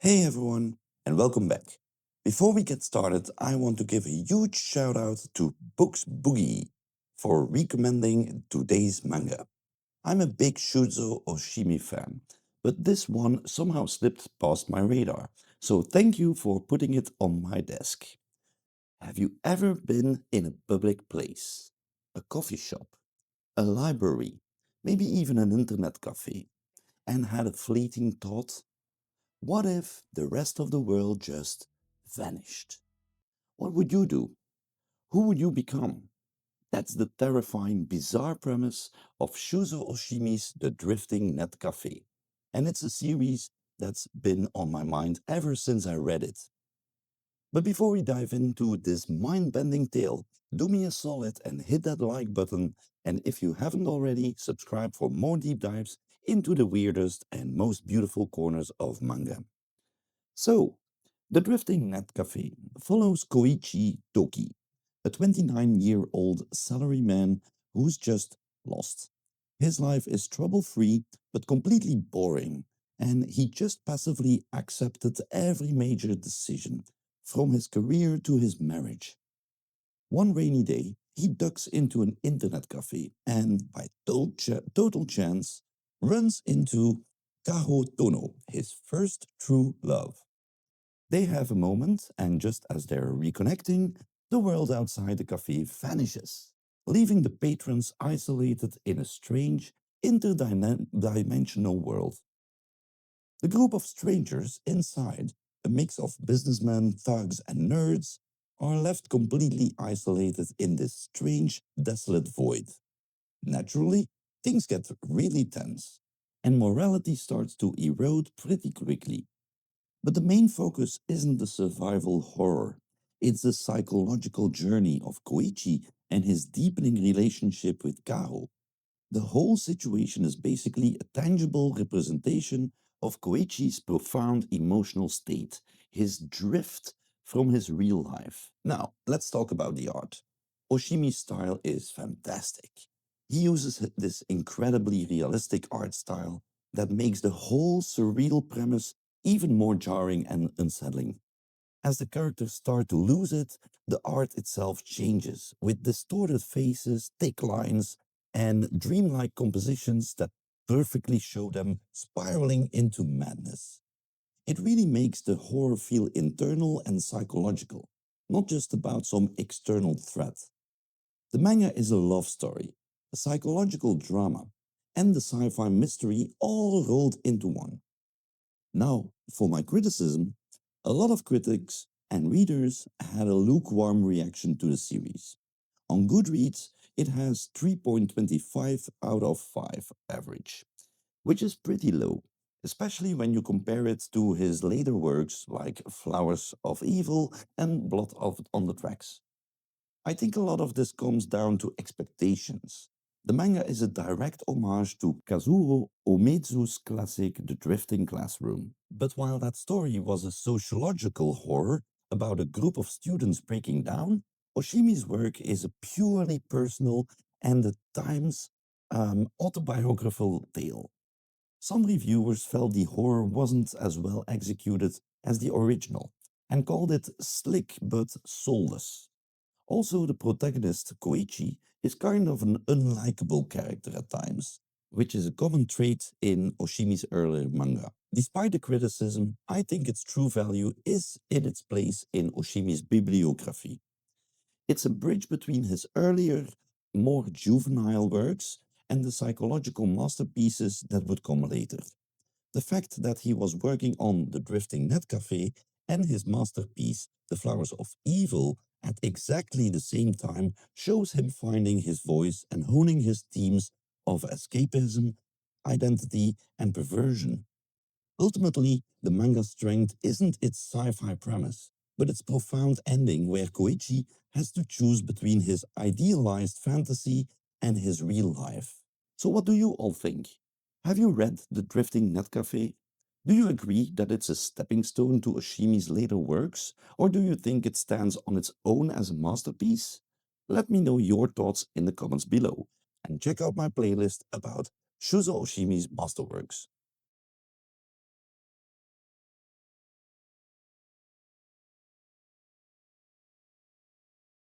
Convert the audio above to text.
Hey everyone, and welcome back. Before we get started, I want to give a huge shout out to Books Boogie for recommending today's manga. I'm a big Shuzo Oshimi fan, but this one somehow slipped past my radar, so thank you for putting it on my desk. Have you ever been in a public place? A coffee shop, a library, maybe even an internet cafe, and had a fleeting thought? What if the rest of the world just vanished? What would you do? Who would you become? That's the terrifying, bizarre premise of Shuzo Oshimi's The Drifting Net Café. And it's a series that's been on my mind ever since I read it. But before we dive into this mind bending tale, do me a solid and hit that like button. And if you haven't already, subscribe for more deep dives into the weirdest and most beautiful corners of manga. So, the Drifting Net Café follows Koichi Toki, a 29-year-old salaryman who's just lost. His life is trouble-free but completely boring, and he just passively accepted every major decision, from his career to his marriage. One rainy day, he ducks into an internet cafe and, by total chance, runs into Kaho Tono, his first true love. They have a moment, and just as they're reconnecting, the world outside the cafe vanishes, leaving the patrons isolated in a strange, interdimensional world. The group of strangers inside, a mix of businessmen, thugs, and nerds, are left completely isolated in this strange, desolate void. Naturally, things get really tense, and morality starts to erode pretty quickly. But the main focus isn't the survival horror, it's the psychological journey of Koichi and his deepening relationship with Karo. The whole situation is basically a tangible representation of Koichi's profound emotional state, his drift from his real life. Now, let's talk about the art. Oshimi's style is fantastic. He uses this incredibly realistic art style that makes the whole surreal premise even more jarring and unsettling. As the characters start to lose it, the art itself changes, with distorted faces, thick lines, and dreamlike compositions that perfectly show them spiraling into madness. It really makes the horror feel internal and psychological, not just about some external threat. The manga is a love story, a psychological drama, and the sci fi mystery all rolled into one. Now, for my criticism, a lot of critics and readers had a lukewarm reaction to the series. On Goodreads, it has 3.25 out of 5 average, which is pretty low, especially when you compare it to his later works like Flowers of Evil and on the Tracks. I think a lot of this comes down to expectations. The manga is a direct homage to Kazuo Umezu's classic The Drifting Classroom. But while that story was a sociological horror about a group of students breaking down, Oshimi's work is a purely personal and at times autobiographical tale. Some reviewers felt the horror wasn't as well executed as the original and called it slick but soulless. Also, the protagonist, Koichi, is kind of an unlikable character at times, which is a common trait in Oshimi's earlier manga. Despite the criticism, I think its true value is in its place in Oshimi's bibliography. It's a bridge between his earlier, more juvenile works and the psychological masterpieces that would come later. The fact that he was working on the Drifting Net Café and his masterpiece, The Flowers of Evil, at exactly the same time shows him finding his voice and honing his themes of escapism, identity, and perversion. Ultimately, the manga's strength isn't its sci fi premise, but its profound ending where Koichi has to choose between his idealized fantasy and his real life. So, what do you all think? Have you read The Drifting Net Café? Do you agree that it's a stepping stone to Oshimi's later works, or do you think it stands on its own as a masterpiece? Let me know your thoughts in the comments below, and check out my playlist about Shuzo Oshimi's masterworks.